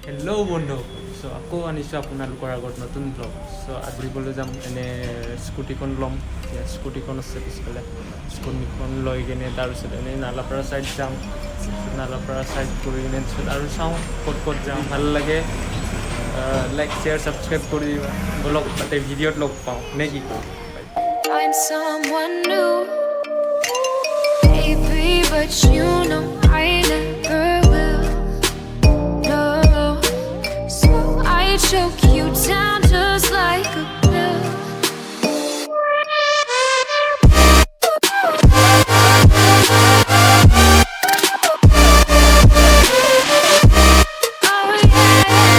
Hello' বন্ধু চ' আকৌ আনিছোঁ আপোনালোকৰ আগত নতুন ব্লগ চ' ঘূৰিবলৈ যাম এনে স্কুটিখন ল'ম এতিয়া স্কুটিখন আছে পিছফালে স্কুটিখন লৈ কিনে তাৰপিছত এনেই নালাপাৰা ছাইড যাম নালাপাৰা ছাইড কৰি কিনে আৰু চাওঁ ক'ত ক'ত যাওঁ ভাল লাগে লাইক শ্বেয়াৰ ছাবস্ক্ৰাইব কৰি দিবা ব'লক তাতে ভিডিঅ'ত লগ পাওঁ নে কি কওঁ Find someone new, baby, but you know I never will. No, so I choke you down just like a pill. Oh yeah,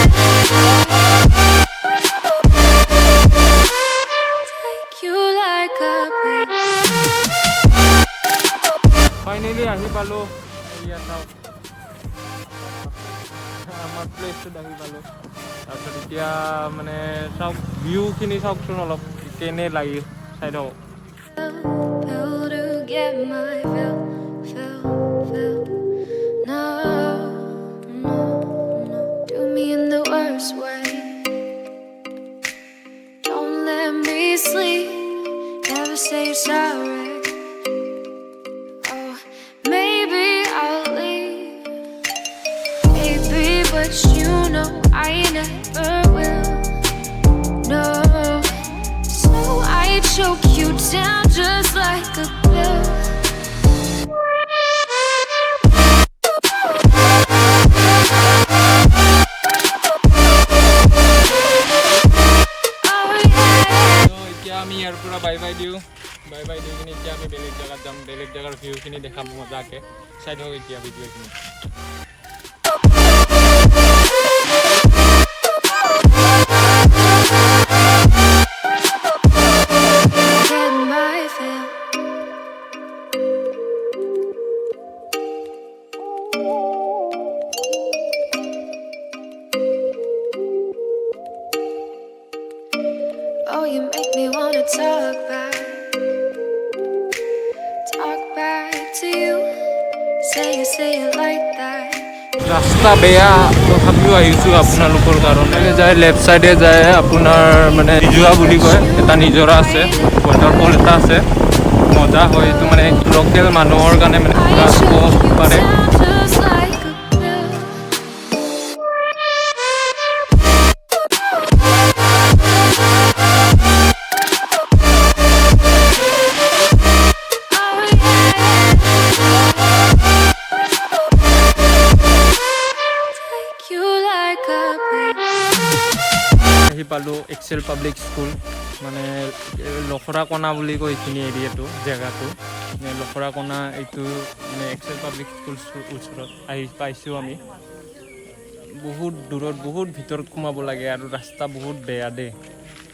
take you like a pill. Finally আহি পালোঁ এয়া চাওক আমাৰ প্লেচটোত আহি পালোঁ তাৰপিছত এতিয়া মানে চাওক ভিউখিনি চাওকচোন অলপ কেনে লাগি চাই থাকক Pill to get my fill. No, no, no. Do me in the worst way. Don't let me sleep. Never say you're sorry. Oh, maybe I'll leave, baby, but you know I never will. No, so I choke you down just like a pill. Oh yeah. তো এতিয়া আমি ইয়াৰ পৰা bye bye দিওঁ কিনে এতিয়া আমি বেলেগ জেগাত যাম বেলেগ জেগাৰ ভিউখিনি দেখাম মজাকৈ চাই থাকক এতিয়া ভিডিঅ'খিনি Get my fill. Oh, you make me wanna talk back to you. Say it like that. ৰাস্তা বেয়া তথাপিও আহিছোঁ আপোনালোকৰ কাৰণে যায় লেফ্ট ছাইডে যায় আপোনাৰ মানে নিজৰা বুলি কয় এটা নিজৰা আছে ৱাটাৰফল এটা আছে মজা হয় এইটো মানে লোকেল মানুহৰ কাৰণে মানে I যাব choke you পাৰে down just like a pill. Oh yeah, take you like a pill. আহি পালোঁ এক্সেল পাব্লিক স্কুল মানে লখৰা কণা বুলি কয় এইখিনি এৰিয়াটো জেগাটো লখৰা কণা এইটো মানে এক্সেল পাব্লিক স্কুল ওচৰত আহি পাইছোঁ আমি বহুত দূৰত বহুত ভিতৰত সোমাব লাগে আৰু ৰাস্তা বহুত বেয়া দেই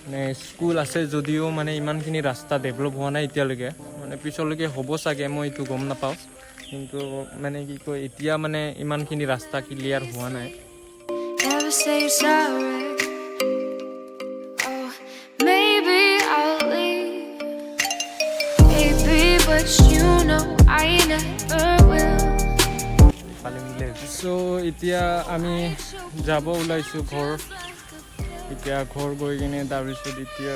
মানে স্কুল আছে যদিও মানে ইমানখিনি ৰাস্তা ডেভেলপ হোৱা নাই এতিয়ালৈকে মানে পিছলৈকে হ'ব চাগে মই এইটো গম নাপাওঁ কিন্তু মানে কি কয় এতিয়া মানে ইমানখিনি ৰাস্তা ক্লিয়াৰ হোৱা নাই Never say you're sorry. Oh, maybe I'll leave, baby, but you know I never will. চ' এতিয়া আমি যাব ওলাইছোঁ ঘৰ এতিয়া ঘৰ গৈ কিনে তাৰপিছত এতিয়া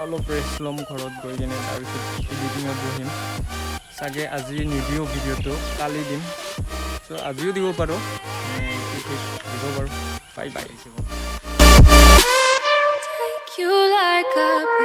অলপ ৰেষ্ট ল'ম ঘৰত গৈ কিনে তাৰপিছত এডিটিঙত বহিম চাগে আজি নিদিওঁ ভিডিঅ'টো কালি দিম চ' আজিও দিব পাৰোঁ দিব পাৰোঁ bye bye Take you like a pill.